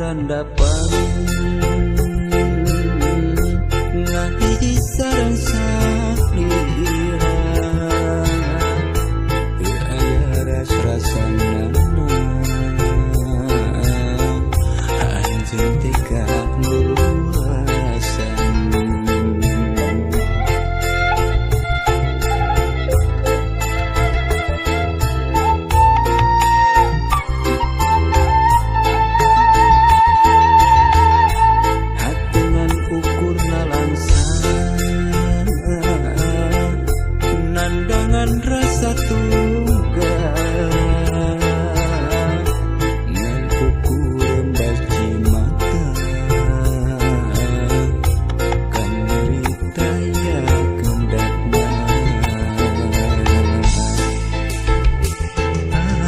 karandapan ngahi sareng saklira teu aya ras-rasana anjeun teh kaluasan. Rasa tunggal ngan ukuran baci mata kan nyerita ya kendakna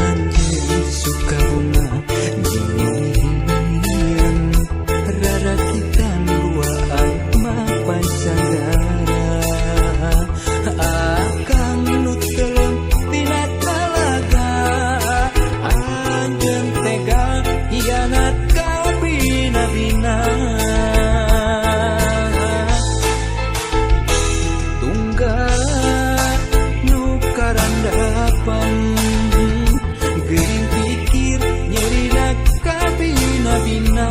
anjeun suka bunga jinian rara kita duaan mapan sanggara akang nu teleng tina talaga anjeun tega hianat ka bina-bina tunggal nu karandapan geuring pikir nyerina ka bina-bina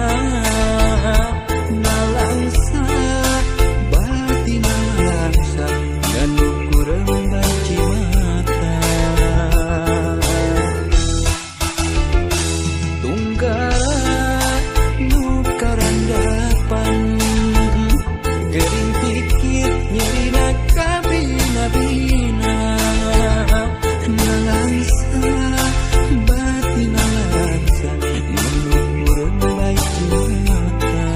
nalangsa batin nalangsa ngan ukuran baci mata tunggal nu karandapan geuring pikir nyerina ka bina-bina nalangsa batin nalangsa ngan ukuran baci mata.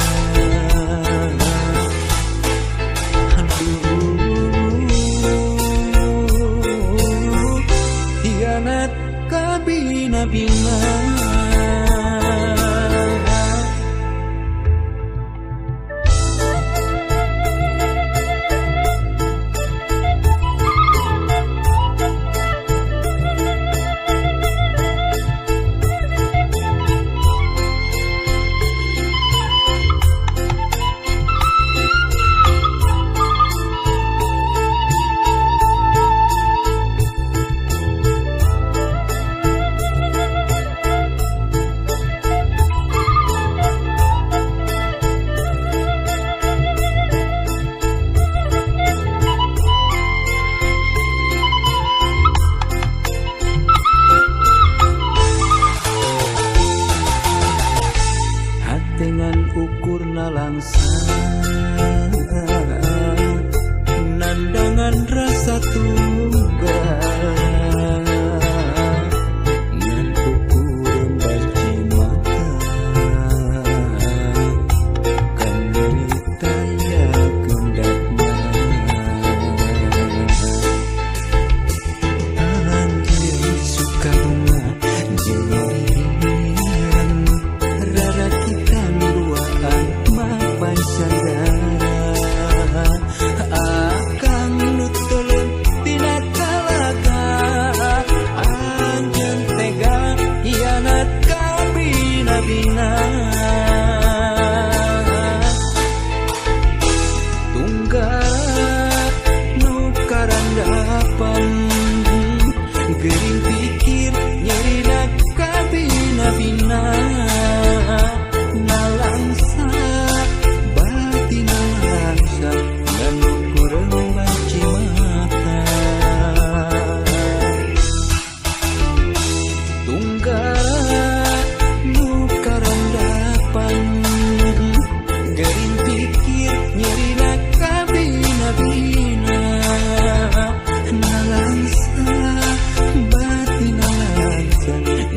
Hianat ka bina-bina. Dengan ukur nalangsa nandangan rasa tunggal ngan ukuran baci mata kan nyerita ya kendakna anjeun suka bunga jinian rara kita duaan mapan sanggara akang nu teleng tina talaga anjeun tega hianat ka bina-bina tunggal nu karandapan geuring pikir nyerina ka bina-bina nalangsa batin nalangsa ngan ukuran baci mata tunggal nu karandapan geuring pikir nyerina ka bina-bina nalangsa batin nalangsa ngan